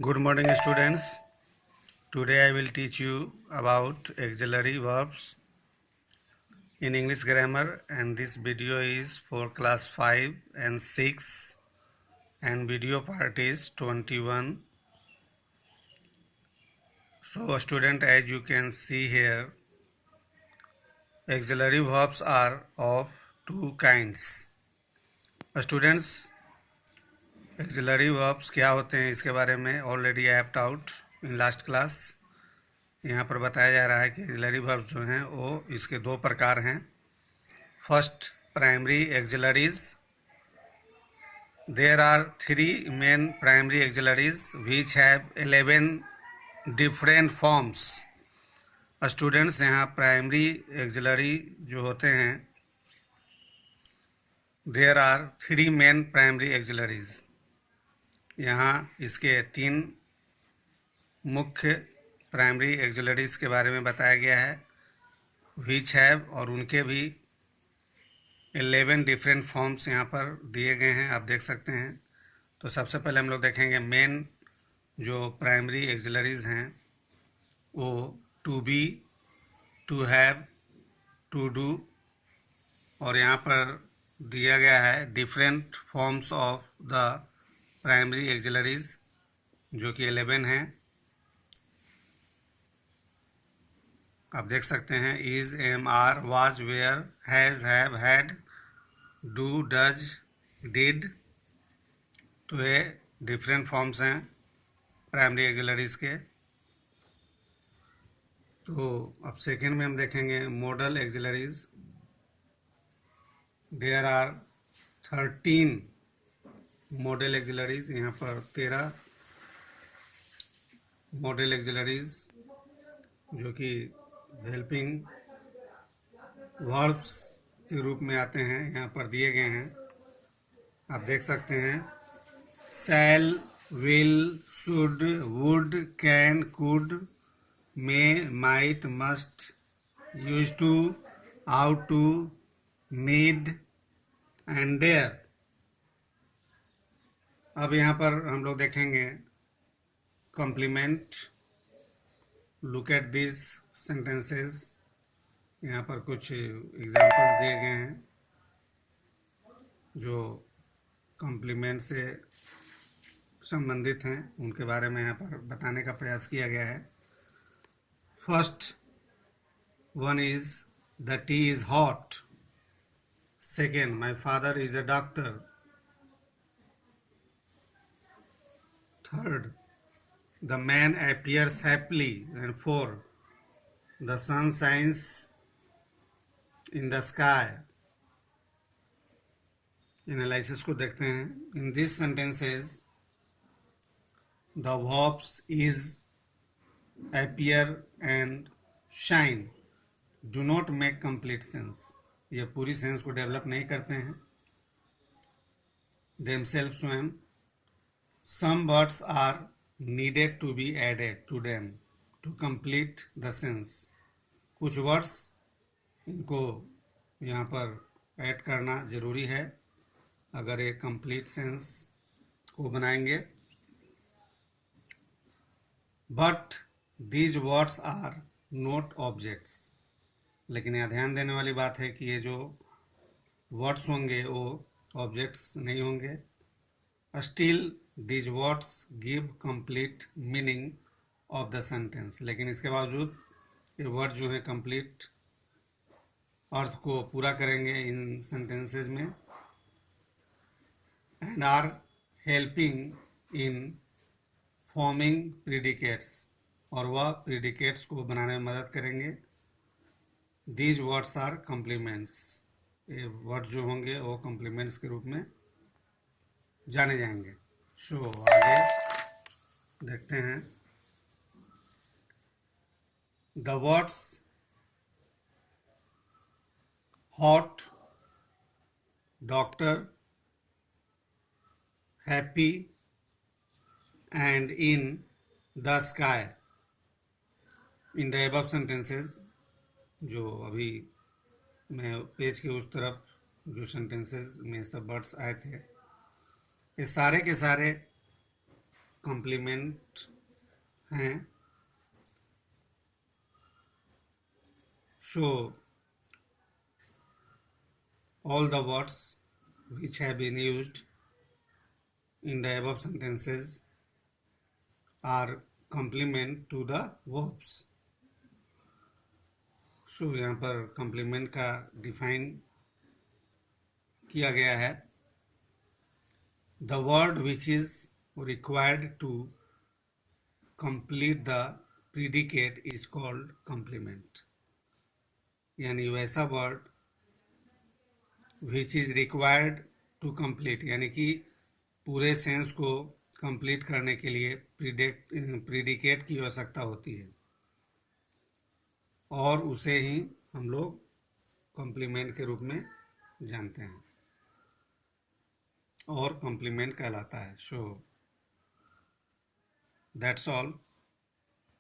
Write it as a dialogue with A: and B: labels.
A: Good morning, students. Today I will teach you about auxiliary verbs in English grammar, and this video is for class 5 and 6, and video part is 21. So, student, as you can see here, auxiliary verbs are of two kinds. Students, auxiliary verbs क्या होते हैं इसके बारे में already I have taut in last class. यहाँ पर बताया जा रहा है कि एक्सिलरी वर्ब्स जो हैं वो इसके दो प्रकार हैं। First, primary auxiliaries. There are three main primary auxiliaries which have 11 different forms. Students, यहाँ प्राइमरी एक्सिलरी जो होते हैं, there are three main primary auxiliaries. यहाँ इसके तीन मुख्य प्राइमरी एक्सिलरीज के बारे में बताया गया है, विच हैव, और उनके भी 11 डिफरेंट फॉर्म्स यहाँ पर दिए गए हैं, आप देख सकते हैं। तो सबसे पहले हम लोग देखेंगे मेन जो प्राइमरी एक्सिलरीज हैं वो to be, to have, to do, और यहाँ पर दिया गया है different forms of the primary auxiliaries जो कि 11 हैं। आप देख सकते हैं is, am, are, was, were, has, have, had, do, does, did. तो ये डिफरेंट फॉर्म्स हैं प्राइमरी एक्सिलरीज के। तो अब सेकेंड में हम देखेंगे modal auxiliaries. There are 13 modal auxiliaries. यहाँ पर 13 मॉडल एक्सिलरीज जो कि हेल्पिंग वर्ब्स के रूप में आते हैं यहाँ पर दिए गए हैं, आप देख सकते हैं। Shall, will, should, would, can, could, may, might, must, use to, ought to, need and dare. अब यहाँ पर हम लोग देखेंगे complement. Look at this sentences. यहाँ पर कुछ एग्जाम्पल्स दिए गए हैं जो कॉम्प्लीमेंट से संबंधित हैं, उनके बारे में यहाँ पर बताने का प्रयास किया गया है। First one is the T is hot. Second, my father is a doctor. Third, the man appears happily. And four, the sun shines in the sky. Analysis को देखते हैं। In this sentences the verbs is, appear and shine do not make complete sense. ये पूरी sense को develop नहीं करते हैं themselves स्वयं। some words are needed to be added to them to complete the sense. कुछ वर्ड्स इनको यहाँ पर ऐड करना ज़रूरी है अगर एक कंप्लीट सेंस को बनाएंगे। But these words are not objects. लेकिन यहाँ ध्यान देने वाली बात है कि ये जो वर्ड्स होंगे वो ऑब्जेक्ट्स नहीं होंगे। Still these words give complete meaning of the sentence। लेकिन इसके बावजूद ये वर्ड जो है कंप्लीट अर्थ को पूरा करेंगे इन सेंटेंसेस में। And are helping in forming predicates, और वह प्रीडिकेट्स को बनाने में मदद करेंगे। These words are complements. ये वर्ड जो होंगे वो कॉम्प्लीमेंट्स के रूप में जाने जाएंगे। आगे देखते हैं। The words hot, doctor, happy and in the sky in the above sentences, जो अभी मैं पेज के उस तरफ जो सेंटेंसेस में सब वर्ड्स आए थे, ये सारे के सारे कॉम्प्लीमेंट हैं। Show all the words which have been used in the above sentences are complement to the verbs. So यहाँ पर complement का define किया गया है। The word which is required to complete the predicate is called complement। यानी वैसा word which is required to complete यानी कि पूरे सेंस को कंप्लीट करने के लिए प्रीडिकेट की आवश्यकता होती है और उसे ही हम लोग कॉम्प्लीमेंट के रूप में जानते हैं और कॉम्प्लीमेंट कहलाता है। So that's all.